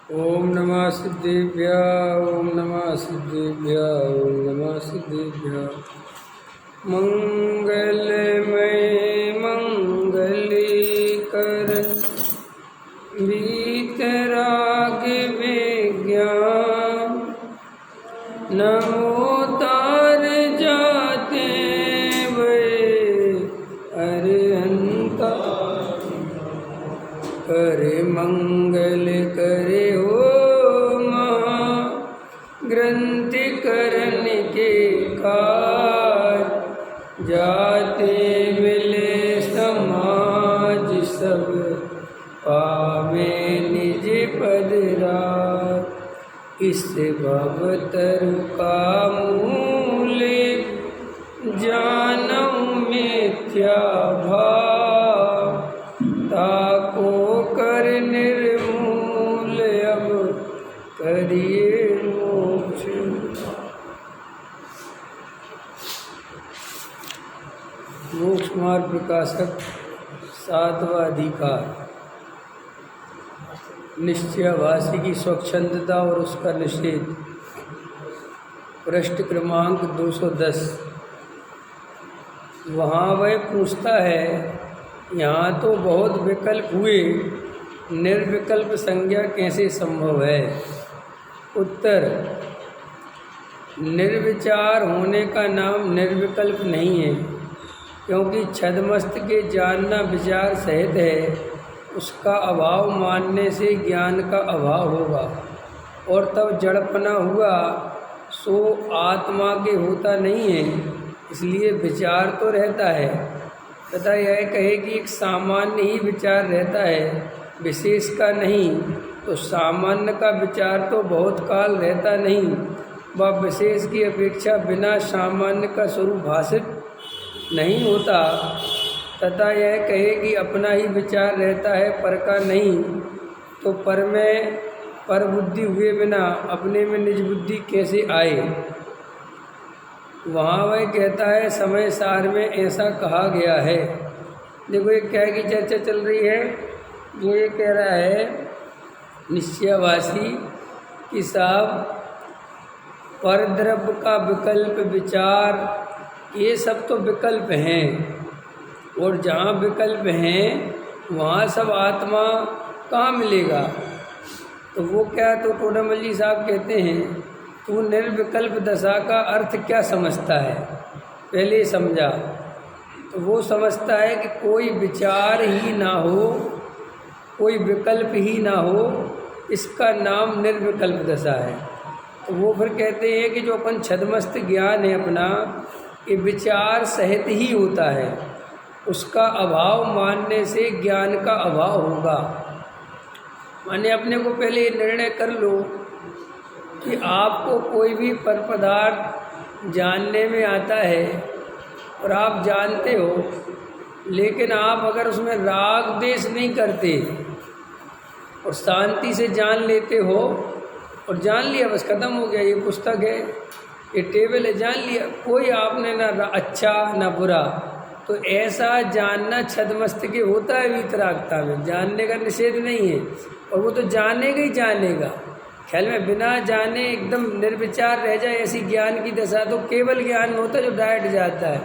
ओम नमः सिद्धेभ्यः ओम नमः सिद्धेभ्यः ओम नमः सिद्धेभ्यः। मंगलमय मंगलीकर वीतराग विज्ञान नमो तार जाते वे अरिहंता करे मंगल करे हो महा ग्रंथि करन के कार्य जाते मिले समाज सब पावे निज पद राज। इस भवतर का मूल जानऊ मिथ्या भाव ताको कर निर्मूल अब करिए मोक्ष। मोक्ष मार्ग प्रकाशक सातवां अधिकार निश्चयवासी की स्वच्छंदता और उसका निषेध। पृष्ठ क्रमांक 210। वहाँ वह पूछता है, यहाँ तो बहुत विकल्प हुए, निर्विकल्प संज्ञा कैसे संभव है? उत्तर, निर्विचार होने का नाम निर्विकल्प नहीं है, क्योंकि छद्मस्त के जानना विचार सहित है। उसका अभाव मानने से ज्ञान का अभाव होगा और तब जड़पना हुआ, सो आत्मा के होता नहीं है। इसलिए विचार तो रहता है, तथा यह कहे कि एक सामान्य ही विचार रहता है, विशेष का नहीं, तो सामान्य का विचार तो बहुत काल रहता नहीं, वह विशेष की अपेक्षा बिना सामान्य का स्वरूप भाषित नहीं होता। तथा यह कहे कि अपना ही विचार रहता है, पर का नहीं, तो पर में पर बुद्धि हुए बिना अपने में निज बुद्धि कैसे आए? वहाँ वह कहता है, समय सार में ऐसा कहा गया है। देखो ये क्या की चर्चा चल रही है। जो ये कह रहा है निश्चयवासी कि साहब परद्रव्य का विकल्प विचार, ये सब तो विकल्प हैं, और जहाँ विकल्प हैं वहाँ सब आत्मा कहाँ मिलेगा? तो वो क्या, तो टोडामल जी साहब कहते हैं, तू निर्विकल्प दशा का अर्थ क्या समझता है? पहले समझा तो वो समझता है कि कोई विचार ही ना हो, कोई विकल्प ही ना हो, इसका नाम निर्विकल्प दशा है। तो वो फिर कहते हैं कि जो अपन छद्मस्त ज्ञान है अपना, ये विचार सहित ही होता है, उसका अभाव मानने से ज्ञान का अभाव होगा। माने अपने को पहले ये निर्णय कर लो कि आपको कोई भी पर पदार्थ जानने में आता है और आप जानते हो, लेकिन आप अगर उसमें राग द्वेष नहीं करते और शांति से जान लेते हो, और जान लिया बस खत्म हो गया, ये पुस्तक है, ये टेबल है, जान लिया, कोई आपने ना अच्छा ना बुरा, तो ऐसा जानना छद्मस्त के होता है वीतरागता में। जानने का निषेध नहीं है, और वो तो जानेगा ही जानेगा। ख्याल में बिना जाने एकदम निर्विचार रह जाए, ऐसी ज्ञान की दशा तो केवल ज्ञान में होता है जो डायरेक्ट जाता है।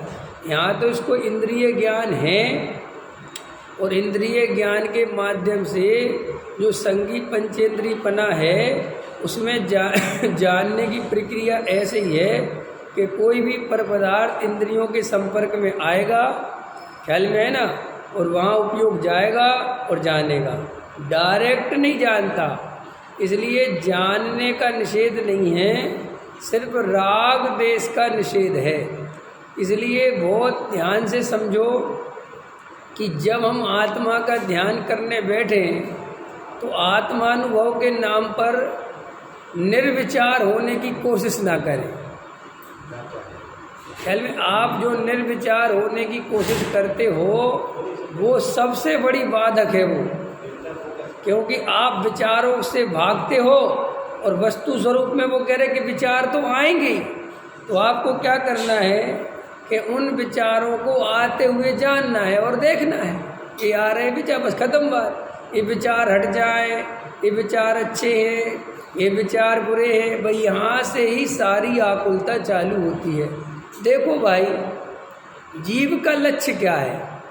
यहाँ तो इसको इंद्रिय ज्ञान है, और इंद्रिय ज्ञान के माध्यम से जो संगी पंचेंद्रीयपना है उसमें जानने की प्रक्रिया ऐसे ही है कि कोई भी पर पदार्थ इंद्रियों के संपर्क में आएगा, ख्याल में है ना, और वहाँ उपयोग जाएगा और जानेगा, डायरेक्ट नहीं जानता। इसलिए जानने का निषेध नहीं है, सिर्फ राग द्वेष का निषेध है। इसलिए बहुत ध्यान से समझो कि जब हम आत्मा का ध्यान करने बैठें तो आत्मानुभव के नाम पर निर्विचार होने की कोशिश ना करें। ख्याल में आप जो निर्विचार होने की कोशिश करते हो वो सबसे बड़ी बाधक है वो, क्योंकि आप विचारों से भागते हो और वस्तु स्वरूप में वो कह रहे कि विचार तो आएंगे। तो आपको क्या करना है कि उन विचारों को आते हुए जानना है और देखना है कि आ रहे विचार, बस खत्म बात। ये विचार हट जाए, ये विचार अच्छे हैं, ये विचार बुरे हैं, भाई यहाँ से ही सारी आकुलता चालू होती है। देखो भाई, जीव का लक्ष्य क्या है?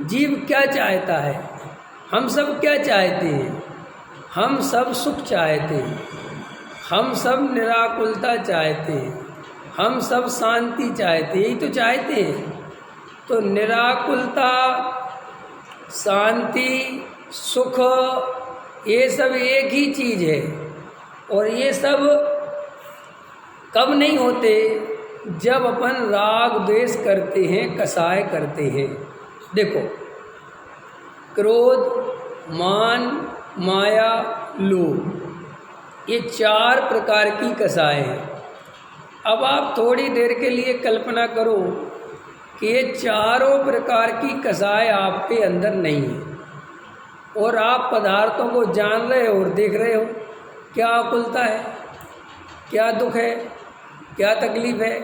जीव क्या चाहता है? हम सब क्या चाहते हैं? हम सब सुख चाहते हैं, हम सब निराकुलता चाहते हैं, हम सब शांति चाहते हैं, यही तो चाहते हैं। तो निराकुलता, शांति, सुख, ये सब एक ही चीज़ है। और ये सब कब नहीं होते? जब अपन राग द्वेष करते हैं, कसाय करते हैं। देखो, क्रोध, मान, माया, लोभ, ये 4 प्रकार की कसाय हैं। अब आप थोड़ी देर के लिए कल्पना करो कि ये चारों प्रकार की कसाय आपके अंदर नहीं है और आप पदार्थों को जान रहे हो और देख रहे हो। क्या आकुलता है, क्या दुख है, क्या तकलीफ है?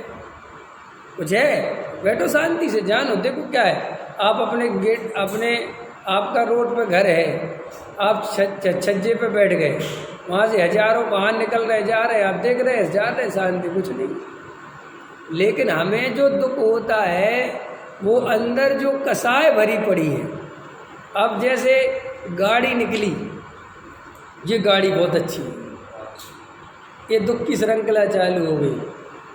कुछ है? बैठो शांति से, जानो, देखो क्या है। आप अपने गेट, आपका रोड पे घर है, आप छज्जे पे बैठ गए, वहाँ से हजारों वाहन निकल रहे, जा रहे, आप देख रहे हैं, जा रहे, शांति, कुछ नहीं। लेकिन हमें जो दुख होता है वो अंदर जो कसाय भरी पड़ी है। अब जैसे गाड़ी निकली, ये गाड़ी बहुत अच्छी है, ये दुख की श्रृंखला चालू हो गई।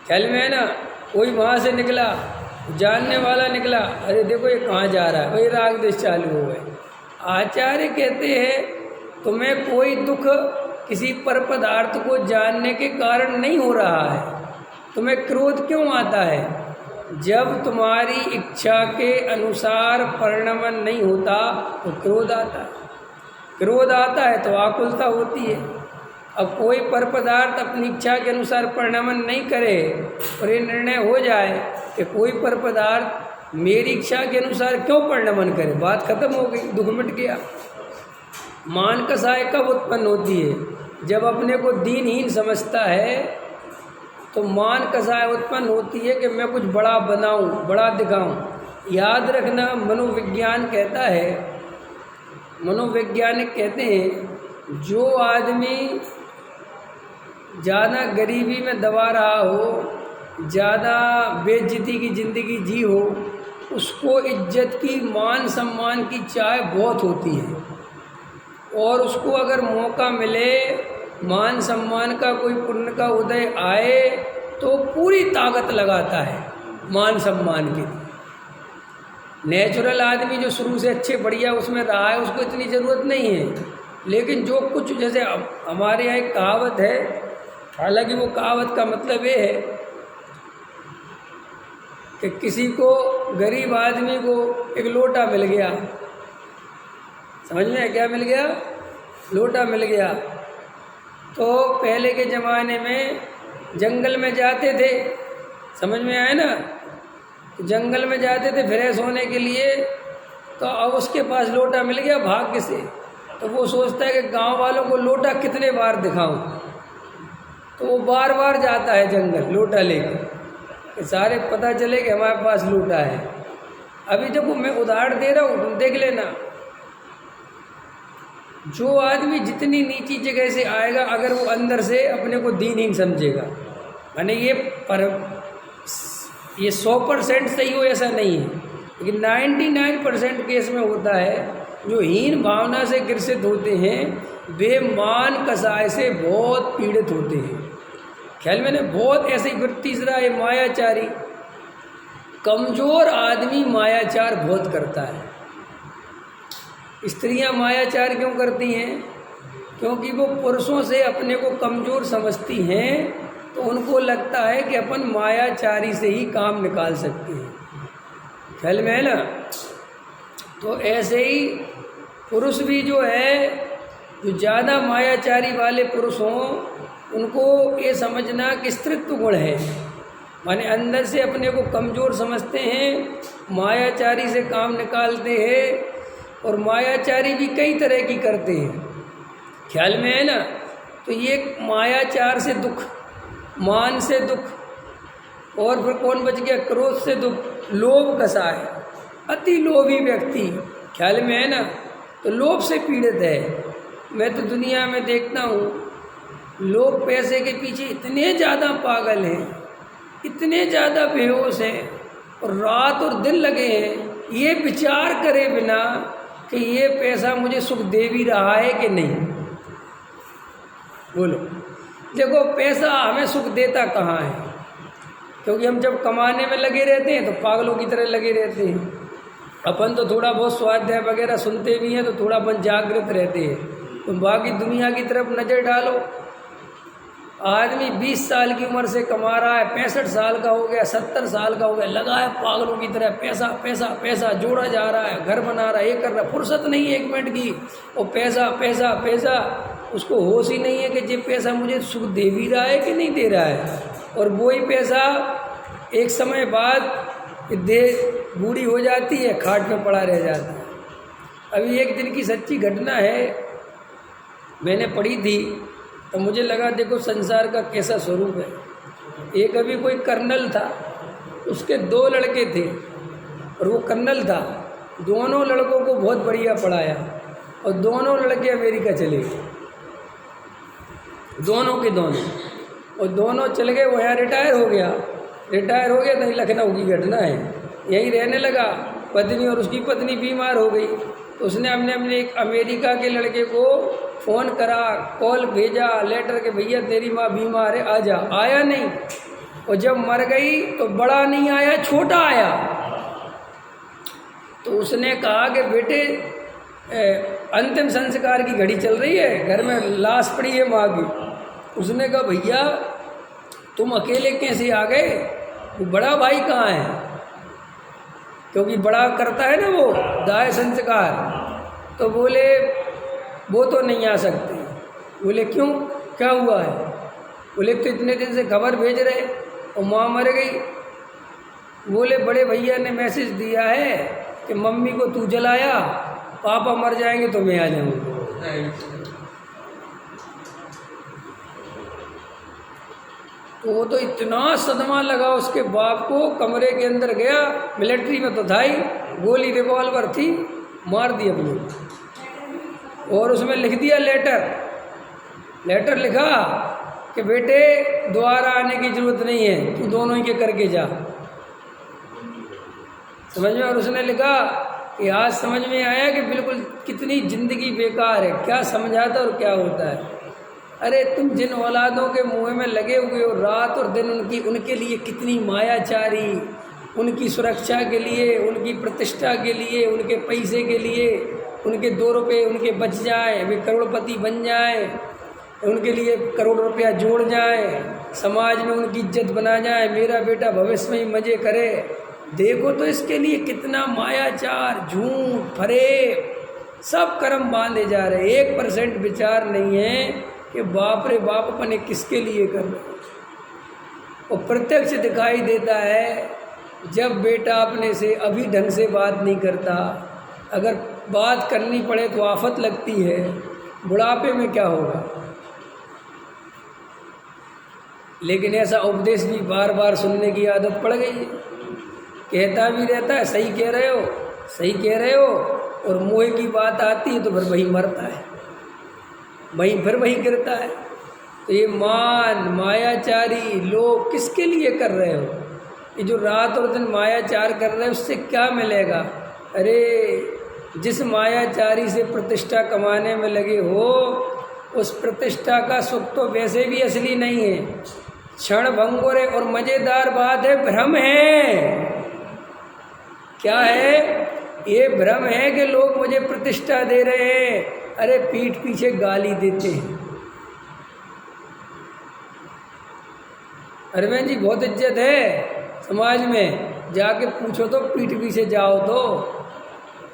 ख्याल में है ना? कोई वहाँ से निकला, जानने वाला निकला, अरे देखो ये कहाँ जा रहा है, वही राग द्वेष चालू हो गए। आचार्य कहते हैं तुम्हें कोई दुख किसी पर पदार्थ को जानने के कारण नहीं हो रहा है। तुम्हें क्रोध क्यों आता है? जब तुम्हारी इच्छा के अनुसार परिणमन नहीं होता तो क्रोध आता है। क्रोध आता है तो आकुलता होती है। अब कोई पर पदार्थ अपनी इच्छा के अनुसार परिणमन नहीं करे और ये निर्णय हो जाए कि कोई पर पदार्थ मेरी इच्छा के अनुसार क्यों परिणमन करे, बात खत्म हो गई, दुख मिट गया। मान कसाय कब उत्पन्न होती है? जब अपने को दीनहीन समझता है तो मान कसाय उत्पन्न होती है कि मैं कुछ बड़ा बनाऊं, बड़ा दिखाऊं। याद रखना, मनोविज्ञान कहता है, मनोवैज्ञानिक कहते हैं जो आदमी ज़्यादा गरीबी में दबा रहा हो, ज़्यादा बेइज्जती की ज़िंदगी जी हो, उसको इज्जत की, मान सम्मान की चाह बहुत होती है। और उसको अगर मौका मिले, मान सम्मान का, कोई पुण्य का उदय आए तो पूरी ताकत लगाता है मान सम्मान के लिए। नेचुरल आदमी जो शुरू से अच्छे बढ़िया उसमें रहा है, उसको इतनी ज़रूरत नहीं है। लेकिन जो कुछ, जैसे हमारे यहाँ एक कहावत है, हालांकि वो कहावत का मतलब ये है कि किसी को, गरीब आदमी को एक लोटा मिल गया, समझ में क्या मिल गया? लोटा मिल गया। तो पहले के ज़माने में जंगल में जाते थे, समझ में आया ना? तो जंगल में जाते थे फ्रेश होने के लिए, तो अब उसके पास लोटा मिल गया भाग्य से, तो वो सोचता है कि गांव वालों को लोटा कितने बार दिखाऊं, तो वो बार बार जाता है जंगल लोटा लेकर, सारे पता चले कि हमारे पास लोटा है। अभी देखो मैं उदाहरण दे रहा हूँ, तुम देख लेना। जो आदमी जितनी नीची जगह से आएगा, अगर वो अंदर से अपने को दीनहीन समझेगा, माने ये 100% सही हो ऐसा नहीं है, लेकिन 99% केस में होता है। जो हीन भावना से ग्रसित होते हैं वे मान कसाय से बहुत पीड़ित होते हैं। ख्याल मैंने बहुत ऐसे ही। फिर तीसरा है मायाचारी। कमज़ोर आदमी मायाचार बहुत करता है। स्त्रियां मायाचार क्यों करती हैं? क्योंकि वो पुरुषों से अपने को कमज़ोर समझती हैं, तो उनको लगता है कि अपन मायाचारी से ही काम निकाल सकते हैं। ख्याल में है ना? तो ऐसे ही पुरुष भी जो है, जो ज़्यादा मायाचारी वाले पुरुष हों, उनको ये समझना कि स्त्रीत्व गुण है, माने अंदर से अपने को कमज़ोर समझते हैं, मायाचारी से काम निकालते हैं। और मायाचारी भी कई तरह की करते हैं। ख्याल में है ना? तो ये मायाचार से दुख, मान से दुख, और फिर कौन बच गया? क्रोध से दुख। लोभ कसाय, अति लोभी व्यक्ति, ख्याल में है ना? तो लोभ से पीड़ित है। मैं तो दुनिया में देखता हूँ लोग पैसे के पीछे इतने ज़्यादा पागल हैं, इतने ज़्यादा बेहोश हैं और रात और दिन लगे हैं ये विचार करे बिना कि ये पैसा मुझे सुख दे भी रहा है कि नहीं। बोलो, देखो पैसा हमें सुख देता कहाँ है? क्योंकि हम जब कमाने में लगे रहते हैं तो पागलों की तरह लगे रहते हैं। अपन तो थोड़ा बहुत स्वाध्याय वगैरह सुनते भी हैं तो थोड़ा अपन जागृत रहते हैं। तो बाकी दुनिया की तरफ नज़र डालो, आदमी 20 साल की उम्र से कमा रहा है, 65 साल का हो गया, 70 साल का हो गया, लगा है पागलों की तरह, पैसा पैसा पैसा जोड़ा जा रहा है, घर बना रहा है, ये कर रहा है, फुर्सत नहीं है 1 मिनट की, और पैसा पैसा पैसा। उसको होश ही नहीं है कि ये पैसा मुझे सुख दे भी रहा है कि नहीं दे रहा है। और वही पैसा एक समय बाद देह बूढ़ी हो जाती है, खाट पे पड़ा रह जाता है। अभी एक दिन की सच्ची घटना है, मैंने पढ़ी थी तो मुझे लगा देखो संसार का कैसा स्वरूप है। एक अभी कोई कर्नल था, उसके 2 लड़के थे और वो कर्नल था, दोनों लड़कों को बहुत बढ़िया पढ़ाया और दोनों लड़के अमेरिका चले गए, दोनों के दोनों, और दोनों चल गए। वो यहाँ रिटायर हो गया तो लखनऊ की घटना है, यहीं रहने लगा। पत्नी और उसकी पत्नी बीमार हो गई तो उसने अपने एक अमेरिका के लड़के को फ़ोन करा, कॉल भेजा, लेटर के भैया तेरी माँ बीमार है आजा। आया नहीं, और जब मर गई तो बड़ा नहीं आया, छोटा आया। तो उसने कहा कि बेटे अंतिम संस्कार की घड़ी चल रही है, घर में लाश पड़ी है माँ की। उसने कहा भैया तुम अकेले कैसे आ गए, वो बड़ा भाई कहाँ है? क्योंकि बड़ा करता है ना वो दाह संस्कार। तो बोले वो तो नहीं आ सकते। बोले क्यों, क्या हुआ है? बोले तो इतने दिन से खबर भेज रहे और माँ मर गई। बोले बड़े भैया ने मैसेज दिया है कि मम्मी को तू जलाया, पापा मर जाएंगे तो मैं आ जाऊँगा। तो वो तो इतना सदमा लगा उसके बाप को, कमरे के अंदर गया, मिलिट्री में तो था ही, गोली रिवॉल्वर थी, मार दी अपने। और उसमें लिख दिया लेटर लिखा कि बेटे दोबारा आने की ज़रूरत नहीं है, तू दोनों ही के करके जा। समझ में? और उसने लिखा कि आज समझ में आया कि बिल्कुल कितनी ज़िंदगी बेकार है, क्या समझाता और क्या होता है। अरे तुम जिन औलादों के मुँह में लगे हुए हो रात और दिन, उनके लिए कितनी मायाचारी, उनकी सुरक्षा के लिए, उनकी प्रतिष्ठा के लिए, उनके पैसे के लिए, उनके 2 रुपये उनके बच जाएं, वे करोड़पति बन जाएं, उनके लिए करोड़ रुपया जोड़ जाएं, समाज में उनकी इज्जत बना जाए, मेरा बेटा भविष्य में ही मज़े करे। देखो तो इसके लिए कितना मायाचार, झूठ, फरेब, सब कर्म बांधे जा रहे। 1% विचार नहीं है कि बाप रे बाप अपने किसके लिए कर रहे हो। और प्रत्यक्ष दिखाई देता है जब बेटा अपने से अभी ढंग से बात नहीं करता, अगर बात करनी पड़े तो आफत लगती है, बुढ़ापे में क्या होगा। लेकिन ऐसा उपदेश भी बार बार सुनने की आदत पड़ गई है। कहता भी रहता है सही कह रहे हो, सही कह रहे हो, और मोह की बात आती है तो फिर वही मरता है, फिर वही गिरता है। तो ये मायाचारी लोग किसके लिए कर रहे हो? ये जो रात और दिन मायाचार कर रहे हैं उससे क्या मिलेगा? अरे जिस मायाचारी से प्रतिष्ठा कमाने में लगे हो, उस प्रतिष्ठा का सुख तो वैसे भी असली नहीं है, क्षण भंगुर है। और मज़ेदार बात है, भ्रम है। क्या है? ये भ्रम है कि लोग मुझे प्रतिष्ठा दे रहे हैं, अरे पीठ पीछे गाली देते हैं। अरे बहन जी बहुत इज्जत है समाज में, जाके पूछो तो, पीठ पीछे जाओ तो।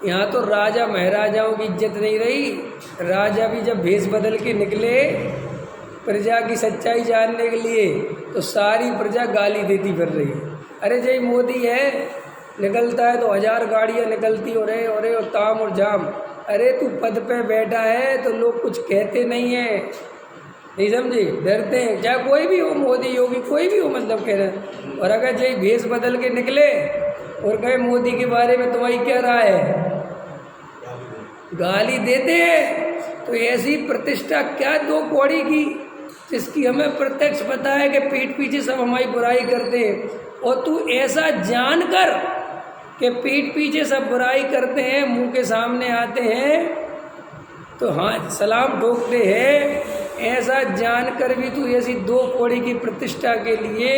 यहाँ तो राजा महाराजाओं की इज्जत नहीं रही। राजा भी जब भेष बदल के निकले प्रजा की सच्चाई जानने के लिए तो सारी प्रजा गाली देती फिर रही है। अरे जय मोदी है, निकलता है तो 1000 गाड़ियाँ निकलती हो रहे और ताम और जाम। अरे तू पद पे बैठा है तो लोग कुछ कहते नहीं हैं, नहीं समझे, डरते हैं। चाहे कोई भी हो, मोदी योगी कोई भी हो, मतलब कह रहे हैं। और अगर जय भेष बदल के निकले और कहे मोदी के बारे में तुम्हारी क्या राय है, गाली देते हैं तो ऐसी प्रतिष्ठा क्या 2 कौड़ी की, जिसकी हमें प्रत्यक्ष पता है कि पीठ पीछे सब हमारी बुराई करते हैं, और तू ऐसा जानकर कि पीठ पीछे सब बुराई करते हैं, मुंह के सामने आते हैं तो हाँ सलाम ठोकते हैं, ऐसा जानकर भी तू ऐसी 2 कौड़ी की प्रतिष्ठा के लिए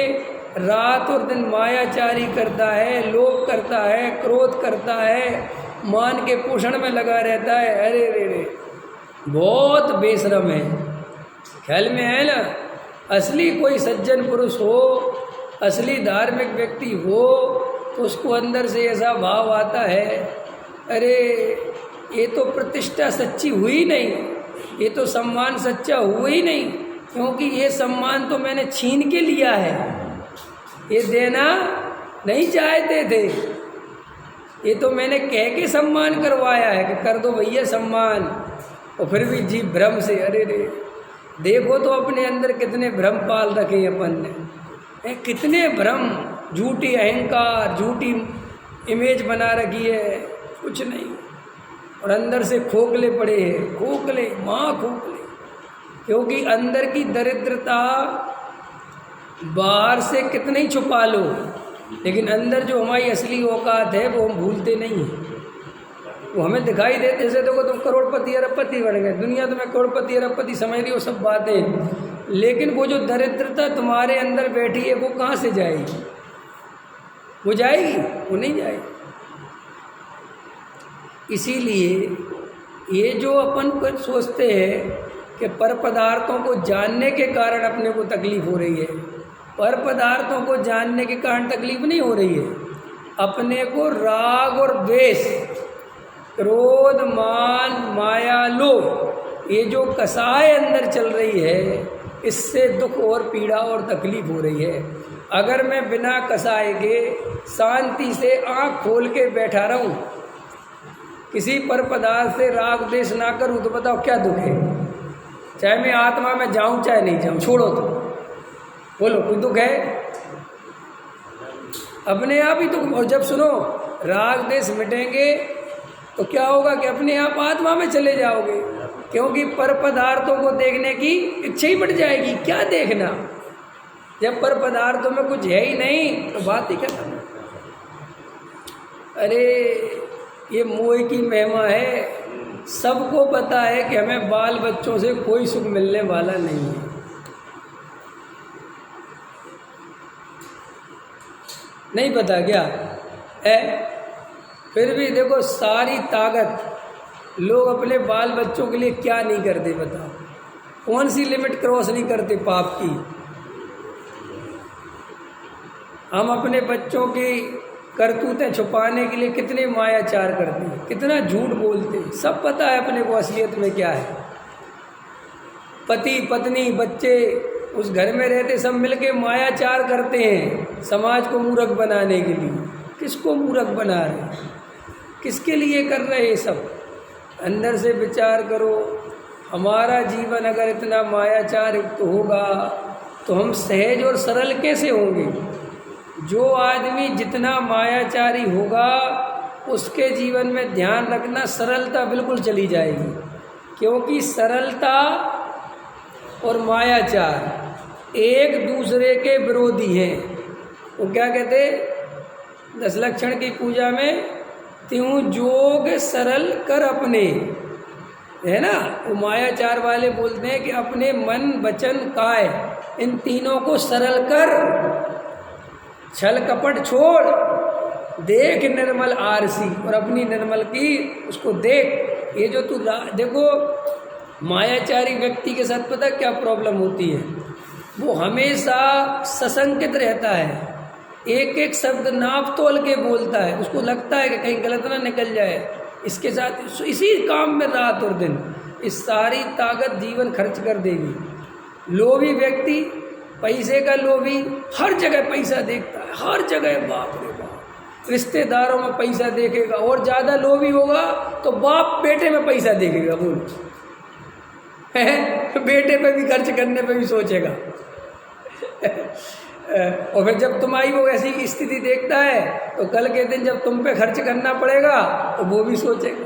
रात और दिन मायाचारी करता है, लोभ करता है, क्रोध करता है, मान के पोषण में लगा रहता है। अरे रे रे, बहुत बेशरम है। ख्याल में है ना? असली कोई सज्जन पुरुष हो, असली धार्मिक व्यक्ति हो, तो उसको अंदर से ऐसा भाव आता है, अरे ये तो प्रतिष्ठा सच्ची हुई नहीं, ये तो सम्मान सच्चा हुआ ही नहीं, क्योंकि ये सम्मान तो मैंने छीन के लिया है, ये देना नहीं चाहते थे, ये तो मैंने कह के सम्मान करवाया है कि कर दो भैया सम्मान, और फिर भी जी भ्रम से। अरे रे, देखो तो अपने अंदर कितने भ्रम पाल रखे अपन ने, कितने भ्रम, झूठी अहंकार, झूठी इमेज बना रखी है, कुछ नहीं, और अंदर से खोखले पड़े हैं, खोखले माँ खोखले, क्योंकि अंदर की दरिद्रता बाहर से कितने ही छुपा लो, लेकिन अंदर जो हमारी असली औकात है वो हम भूलते नहीं हैं, वो हमें दिखाई देते। जैसे देखो तुम करोड़पति अरबपति बन गए, दुनिया तुम्हें करोड़पति अरबपति समझ रही हो, सब बातें, लेकिन वो जो दरिद्रता तुम्हारे अंदर बैठी है वो कहाँ से जाएगी? वो जाएगी? वो नहीं जाएगी। इसीलिए ये जो अपन सोचते हैं कि पर पदार्थों को जानने के कारण अपने को तकलीफ हो रही है, पर पदार्थों को जानने के कारण तकलीफ नहीं हो रही है, अपने को राग और द्वेष, क्रोध, मान, माया, लोभ, ये जो कसाय अंदर चल रही है, इससे दुख और पीड़ा और तकलीफ हो रही है। अगर मैं बिना कसाय के शांति से आँख खोल के बैठा रहूं, किसी पर पदार्थ से राग द्वेष ना करूं, तो बताओ क्या दुख है? चाहे मैं आत्मा में जाऊं चाहे नहीं जाऊं, छोड़ो तो बोलो, कोई दुख है? अपने आप ही दुख। और जब सुनो राग द्वेष मिटेंगे तो क्या होगा कि अपने आप आत्मा में चले जाओगे, क्योंकि पर पदार्थों को देखने की इच्छा ही बढ़ जाएगी। क्या देखना, जब पर पदार्थों में कुछ है ही नहीं तो बात ही खत्म। अरे ये मोह की महिमा है, सबको पता है कि हमें बाल बच्चों से कोई सुख मिलने वाला नहीं है। नहीं पता क्या है? फिर भी देखो सारी ताकत लोग अपने बाल बच्चों के लिए क्या नहीं करते, बताओ कौन सी लिमिट क्रॉस नहीं करते पाप की। हम अपने बच्चों की करतूतें छुपाने के लिए कितने मायाचार करते हैं, कितना झूठ बोलते हैं, सब पता है अपने को असलियत में क्या है। पति पत्नी बच्चे उस घर में रहते सब मिलके मायाचार करते हैं समाज को मूर्ख बनाने के लिए। किसको मूर्ख बना रहे, किसके लिए कर रहे हैं सब? अंदर से विचार करो, हमारा जीवन अगर इतना मायाचार युक्त होगा तो हम सहज और सरल कैसे होंगे? जो आदमी जितना मायाचारी होगा उसके जीवन में ध्यान रखना सरलता बिल्कुल चली जाएगी, क्योंकि सरलता और मायाचार एक दूसरे के विरोधी हैं। वो क्या कहते, 10 लक्षण की पूजा में, त्यों जोग सरल कर अपने, है ना? वो मायाचार वाले बोलते हैं कि अपने मन वचन काय इन तीनों को सरल कर, छल कपट छोड़, देख निर्मल आरसी, और अपनी निर्मल की उसको देख। ये जो तू देखो मायाचारी व्यक्ति के साथ पता क्या प्रॉब्लम होती है? वो हमेशा सशंकित रहता है, एक एक शब्द नाप तोल के बोलता है, उसको लगता है कि कहीं गलत ना निकल जाए। इसके साथ इसी काम में रात और दिन इस सारी ताकत जीवन खर्च कर देगी। लोभी व्यक्ति, पैसे का लोभी, हर जगह पैसा देखता है, हर जगह, बाप रे बाप, रिश्तेदारों में पैसा देखेगा, और ज़्यादा लोभी होगा तो बाप बेटे में पैसा देखेगा। बोल बेटे पे भी खर्च करने पे भी सोचेगा। और फिर जब तुम्हारी वो ऐसी स्थिति देखता है तो कल के दिन जब तुम पे खर्च करना पड़ेगा तो वो भी सोचेगा।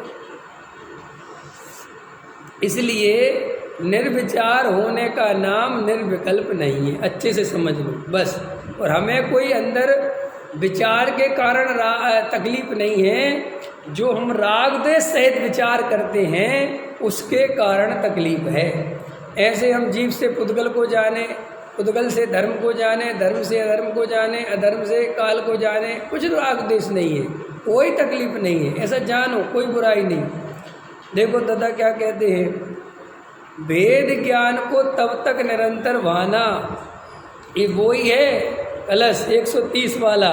इसलिए निर्विचार होने का नाम निर्विकल्प नहीं है, अच्छे से समझ लो बस। और हमें कोई अंदर विचार के कारण तकलीफ नहीं है, जो हम राग द्वेष सहित विचार करते हैं उसके कारण तकलीफ है। ऐसे हम जीव से पुद्गल को जाने, पुद्गल से धर्म को जाने, धर्म से अधर्म को जाने, अधर्म से काल को जाने, कुछ राग द्वेष नहीं है, कोई तकलीफ नहीं है, ऐसा जानो, कोई बुराई नहीं। देखो दादा क्या कहते हैं, भेद ज्ञान को तब तक निरंतर भाना, ये वो ही है कलश 130 वाला,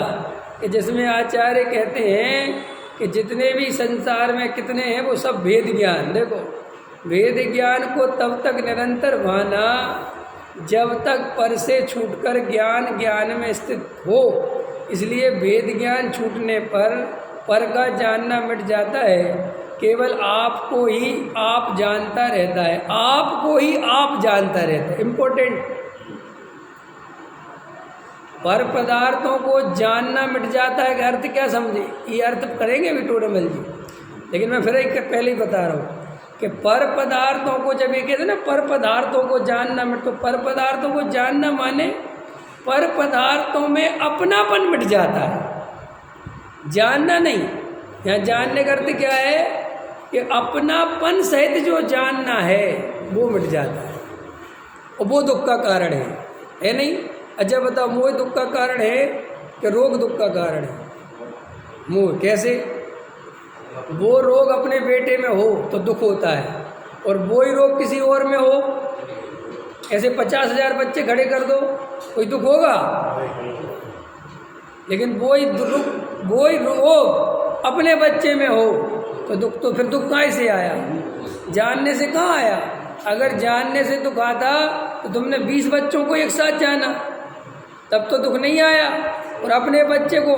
कि जिसमें आचार्य कहते हैं कि जितने भी संसार में कितने हैं वो सब भेद ज्ञान। देखो भेद ज्ञान को तब तक निरंतर भाना जब तक पर से छूटकर ज्ञान ज्ञान में स्थित हो। इसलिए भेद ज्ञान छूटने पर का जानना मिट जाता है, केवल आपको ही आप जानता रहता है, आपको ही आप जानता रहता है। इम्पोर्टेंट, पर पदार्थों को जानना मिट जाता है। अर्थ क्या समझे, ये अर्थ करेंगे विटोरमल जी, लेकिन मैं फिर एक पहले ही बता रहा हूँ कि पर पदार्थों को जब ये कहते हैं ना पर पदार्थों को जानना मिट, तो पर पदार्थों को जानना माने पर पदार्थों में अपनापन मिट जाता है, जानना नहीं। यहाँ जानने का अर्थ क्या है कि अपनापन सहित जो जानना है वो मिट जाता है, और वो दुख का कारण है नहीं। अच्छा बताओ, मोह दुख का कारण है कि रोग दुख का कारण है? मोह कैसे? वो रोग अपने बेटे में हो तो दुख होता है, और वो ही रोग किसी और में हो, ऐसे 50,000 बच्चे खड़े कर दो, कोई दुख होगा? लेकिन वो ही रोग अपने बच्चे में हो तो दुख, तो फिर दुख कहाँ से आया? जानने से कहाँ आया? अगर जानने से दुख आता तो तुमने 20 बच्चों को एक साथ जाना, तब तो दुख नहीं आया। और अपने बच्चे को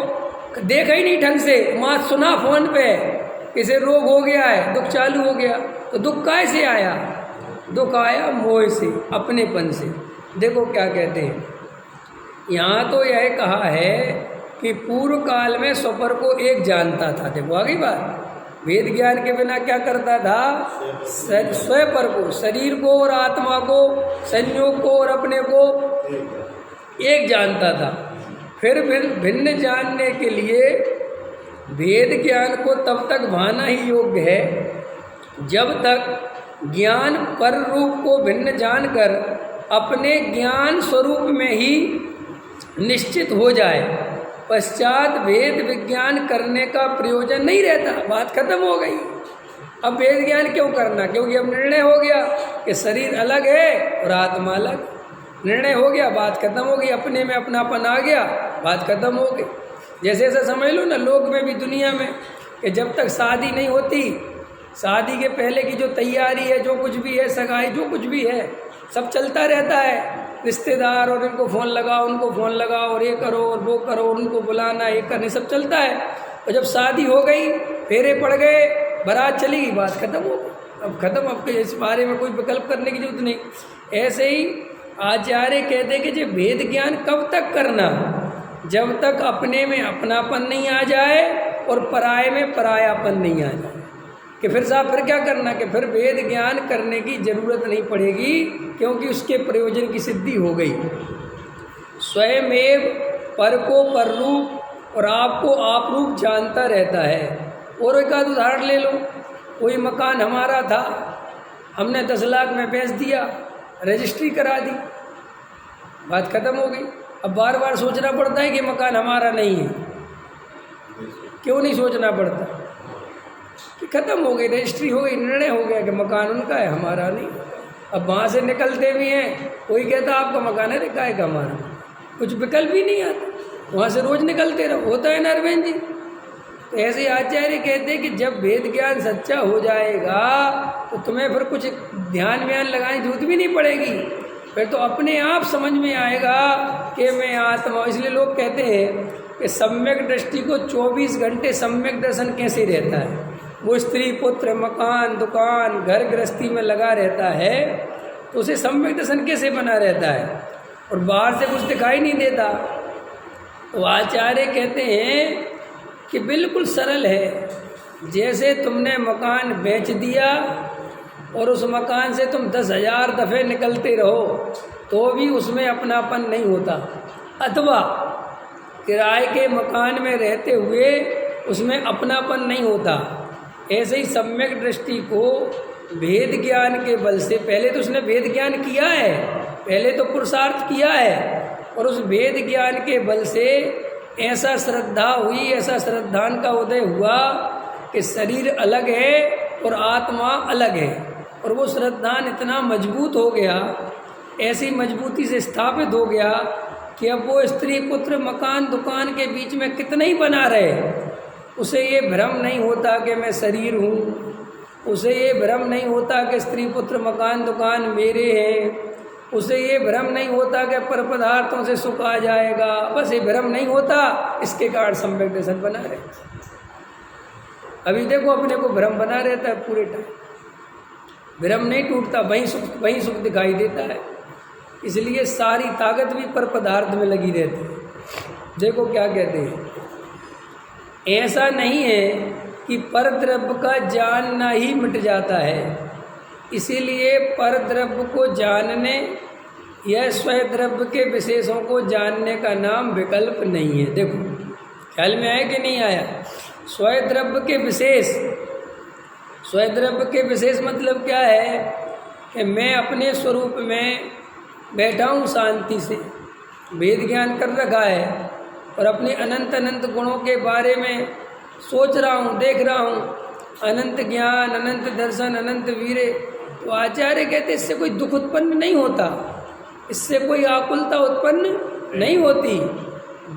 देखा ही नहीं ढंग से, माँ सुना फोन पे किसे रोग हो गया है, दुख चालू हो गया, तो दुख कैसे से आया? दुख आया मोह से, अपनेपन से। देखो क्या कहते हैं यहाँ, तो यह कहा है कि पूर्व काल में स्वपर को एक जानता था। देखो आगे बात, वेद ज्ञान के बिना क्या करता था? स्वपर को, शरीर को और आत्मा को, संयोग को और अपने को एक जानता था। फिर भिन्न जानने के लिए भेद ज्ञान को तब तक भाना ही योग्य है जब तक ज्ञान पर रूप को भिन्न जानकर अपने ज्ञान स्वरूप में ही निश्चित हो जाए। पश्चात भेद विज्ञान करने का प्रयोजन नहीं रहता, बात खत्म हो गई। अब भेद ज्ञान क्यों करना? क्योंकि अब निर्णय हो गया कि शरीर अलग है और आत्मा अलग। निर्णय हो गया, बात खत्म हो गई, अपने में अपनापन आ गया, बात खत्म हो गई। जैसे ऐसा समझ लो ना, लोग में भी, दुनिया में, कि जब तक शादी नहीं होती, शादी के पहले की जो तैयारी है, जो कुछ भी है, सगाई जो कुछ भी है, सब चलता रहता है। रिश्तेदार और इनको फ़ोन लगाओ, उनको फ़ोन लगाओ, और ये करो और वो करो, उनको बुलाना, ये करने, सब चलता है। और जब शादी हो गई, फेरे पड़ गए, बारात चली गई, बात खत्म हो गई, अब खत्म। अब इस बारे में कोई विकल्प करने की जरूरत नहीं। ऐसे ही आचार्य कहते कि जो भेद ज्ञान कब तक करना? जब तक अपने में अपनापन नहीं आ जाए और पराये में परायापन नहीं आ जाए। कि फिर साहब फिर क्या करना? कि फिर वेद ज्ञान करने की जरूरत नहीं पड़ेगी, क्योंकि उसके प्रयोजन की सिद्धि हो गई। स्वयमेव पर को पर रूप और आपको आप रूप जानता रहता है। और एक आध उदाहरण ले लो, कोई मकान हमारा था, हमने 10 लाख में बेच दिया, रजिस्ट्री करा दी, बात खत्म हो गई। अब बार बार सोचना पड़ता है कि मकान हमारा नहीं है। क्यों नहीं सोचना पड़ता? कि खत्म हो गई, रजिस्ट्री हो गई, निर्णय हो गया कि मकान उनका है, हमारा नहीं। अब वहाँ से निकलते भी हैं, कोई कहता आपका मकान है, क्या है हमारा, कुछ विकल्प ही नहीं आता, वहाँ से रोज निकलते रहो। होता है ना अरविंद जी? तो ऐसे आचार्य कहते हैं कि जब वेद ज्ञान सच्चा हो जाएगा तो तुम्हें फिर कुछ ध्यान व्यान लगाने की जरूरत भी नहीं पड़ेगी, फिर तो अपने आप समझ में आएगा कि मैं आत्मा। इसलिए लोग कहते हैं कि सम्यक दृष्टि को 24 घंटे सम्यक दर्शन कैसे रहता है? वो स्त्री पुत्र मकान दुकान घर गृहस्थी में लगा रहता है, तो उसे सम्यक दर्शन कैसे बना रहता है? और बाहर से कुछ दिखाई नहीं देता। तो आचार्य कहते हैं कि बिल्कुल सरल है। जैसे तुमने मकान बेच दिया और उस मकान से तुम 10,000 दफ़े निकलते रहो तो भी उसमें अपनापन नहीं होता। अथवा किराए के मकान में रहते हुए उसमें अपनापन नहीं होता। ऐसे ही सम्यक दृष्टि को भेद ज्ञान के बल से, पहले तो उसने भेद ज्ञान किया है, पहले तो पुरुषार्थ किया है, और उस भेद ज्ञान के बल से ऐसा श्रद्धा हुई, ऐसा श्रद्धान का उदय हुआ कि शरीर अलग है और आत्मा अलग है। और वो श्रद्धान इतना मजबूत हो गया, ऐसी मजबूती से स्थापित हो गया कि अब वो स्त्री पुत्र मकान दुकान के बीच में कितना ही बना रहे, उसे ये भ्रम नहीं होता कि मैं शरीर हूँ, उसे ये भ्रम नहीं होता कि स्त्री पुत्र मकान दुकान मेरे हैं, उसे ये भ्रम नहीं होता कि पर पदार्थों से सुख आ जाएगा, बस ये भ्रम नहीं होता। इसके कारण सम्यक दर्शन बना रहे। अभी देखो अपने को भ्रम बना रहता है पूरे टाइम, भ्रम नहीं टूटता, वहीं सुख दिखाई देता है। इसलिए सारी ताकत भी पर पदार्थ में लगी रहती है। देखो क्या कहते हैं, ऐसा नहीं है कि पर द्रव्य का जानना ही मिट जाता है, इसीलिए पर द्रव्य को जानने या स्वयं द्रव्य के विशेषों को जानने का नाम विकल्प नहीं है। देखो ख्याल में आया कि नहीं आया? स्वयं द्रव्य के विशेष, स्वयं द्रव्य के विशेष मतलब क्या है कि मैं अपने स्वरूप में बैठा हूँ शांति से, वेद ज्ञान कर रखा है और अपने अनंत अनंत गुणों के बारे में सोच रहा हूँ, देख रहा हूँ, अनंत ज्ञान, अनंत दर्शन, अनंत वीरे। तो आचार्य कहते इससे कोई दुख उत्पन्न नहीं होता, इससे कोई आकुलता उत्पन्न नहीं होती।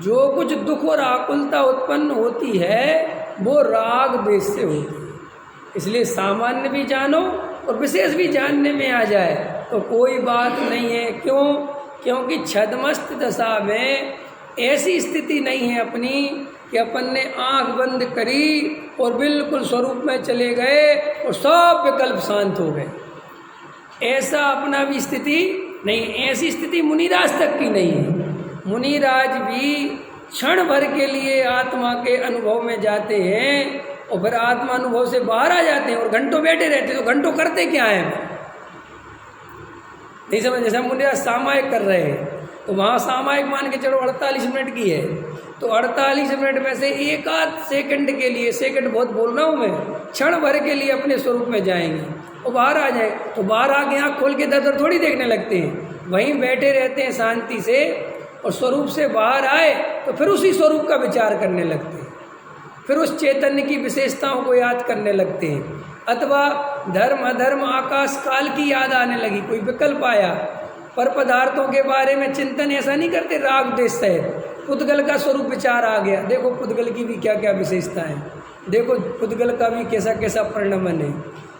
जो कुछ दुख और आकुलता उत्पन्न होती है वो राग द्वेष से होती है। इसलिए सामान्य भी जानो और विशेष भी जानने में आ जाए तो कोई बात नहीं है। क्यों? क्योंकि छद्मस्त दशा में ऐसी स्थिति नहीं है अपनी कि अपन ने आंख बंद करी और बिल्कुल स्वरूप में चले गए और सब विकल्प शांत हो गए। ऐसा अपना भी स्थिति नहीं, ऐसी स्थिति मुनिराज तक की नहीं है। मुनिराज भी क्षण भर के लिए आत्मा के अनुभव में जाते हैं और फिर आत्मा अनुभव से बाहर आ जाते हैं और घंटों बैठे रहते हैं। तो घंटों करते क्या है नहीं समझ। जैसे मुनिराज सामायिक कर रहे हैं तो वहाँ सामायिक मान के चलो 48 मिनट की है, तो 48 मिनट में से एक आध सेकंड के लिए, सेकंड बहुत बोल रहा हूँ मैं, क्षण भर के लिए अपने स्वरूप में जाएंगे और बाहर आ जाए तो बाहर आके आँख खोल के दर थोड़ी देखने लगते हैं, वहीं बैठे रहते हैं शांति से और स्वरूप से बाहर आए तो फिर उसी स्वरूप का विचार करने लगते हैं, फिर उस चैतन्य की विशेषताओं को याद करने लगते हैं। अथवा धर्म अधर्म आकाश काल की याद आने लगी, कोई विकल्प आया, पर पदार्थों के बारे में चिंतन ऐसा नहीं करते राग द्वेष से। पुद्गल का स्वरूप विचार आ गया, देखो पुद्गल की भी क्या क्या विशेषता है, देखो पुद्गल का भी कैसा कैसा परिणमन है,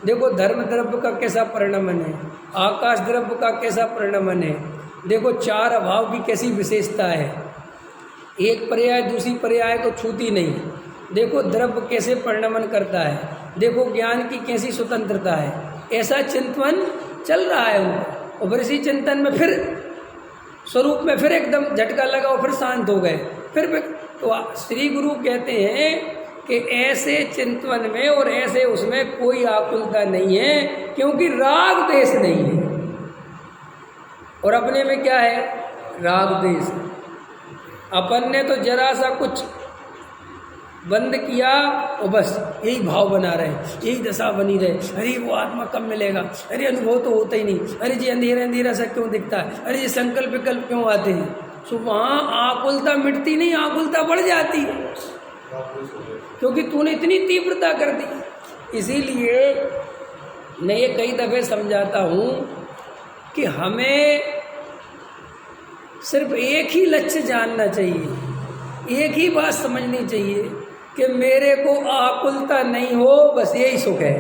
देखो धर्म द्रव्य का कैसा परिणमन है, आकाश द्रव्य का कैसा परिणमन है, देखो चार अभाव की कैसी विशेषता है, एक पर्याय दूसरी पर्याय को छूती नहीं, देखो द्रव्य कैसे परिणमन करता है, देखो ज्ञान की कैसी स्वतंत्रता है। ऐसा चिंतन चल रहा है उनका और फिर इसी चिंतन में फिर स्वरूप में फिर एकदम झटका लगा और फिर शांत हो गए। फिर तो श्री गुरु कहते हैं कि ऐसे चिंतन में और ऐसे उसमें कोई आकुलता नहीं है, क्योंकि राग द्वेष नहीं है। और अपने में क्या है? राग द्वेष। अपन ने तो जरा सा कुछ बंद किया और बस यही भाव बना रहे, यही दशा बनी रहे, अरे वो आत्मा कब मिलेगा, अरे अनुभव तो होता ही नहीं, अरे जी अंधेरा अंधेरा सा क्यों दिखता है, अरे ये संकल्प विकल्प क्यों आते हैं। तो वहाँ आकुलता मिटती नहीं, आकुलता बढ़ जाती है, क्योंकि तूने इतनी तीव्रता कर दी। इसीलिए मैं ये कई दफ़े समझाता हूँ कि हमें सिर्फ एक ही लक्ष्य जानना चाहिए, एक ही बात समझनी चाहिए कि मेरे को आकुलता नहीं हो, बस यही सुख है,